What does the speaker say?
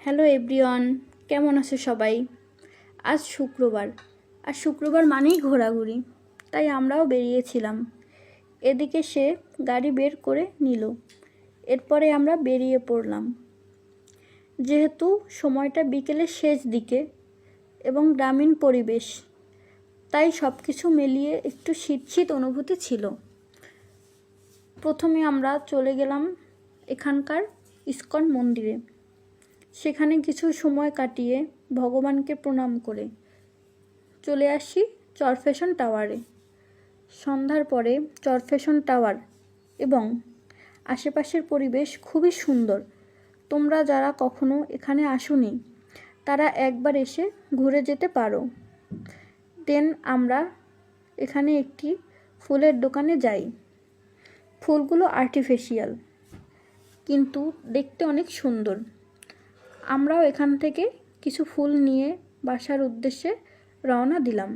Hello everyone, কেমন আছো সবাই? আজ শুক্রবার, আর শুক্রবার মানেই ঘোরাঘুরি, তাই আমরাও বেরিয়েছিলাম। এদিকে সে গাড়ি বের করে নিল, এরপরে আমরা বেরিয়ে পড়লাম। যেহেতু সময়টা বিকেলের শেষ দিকে এবং গ্রামীণ পরিবেশ, তাই সব কিছু মিলিয়ে একটু শীত শীত অনুভূতি ছিল। প্রথমে আমরা চলে গেলাম এখানকার ইস্কন মন্দিরে। সেখানে কিছু সময় কাটিয়ে ভগবানকে প্রণাম করে চলে আসি চরফ্যাশন টাওয়ারে। সন্ধ্যার পরে চরফ্যাশন টাওয়ার এবং আশেপাশের পরিবেশ খুবই সুন্দর। তোমরা যারা কখনো এখানে আসোনি তারা একবার এসে ঘুরে যেতে পারো। দেন আমরা এখানে একটি ফুলের দোকানে যাই। ফুলগুলো আর্টিফিশিয়াল, কিন্তু দেখতে অনেক সুন্দর। আমরাও এখান থেকে কিছু ফুল নিয়ে বাসার উদ্দেশ্যে রওনা দিলাম।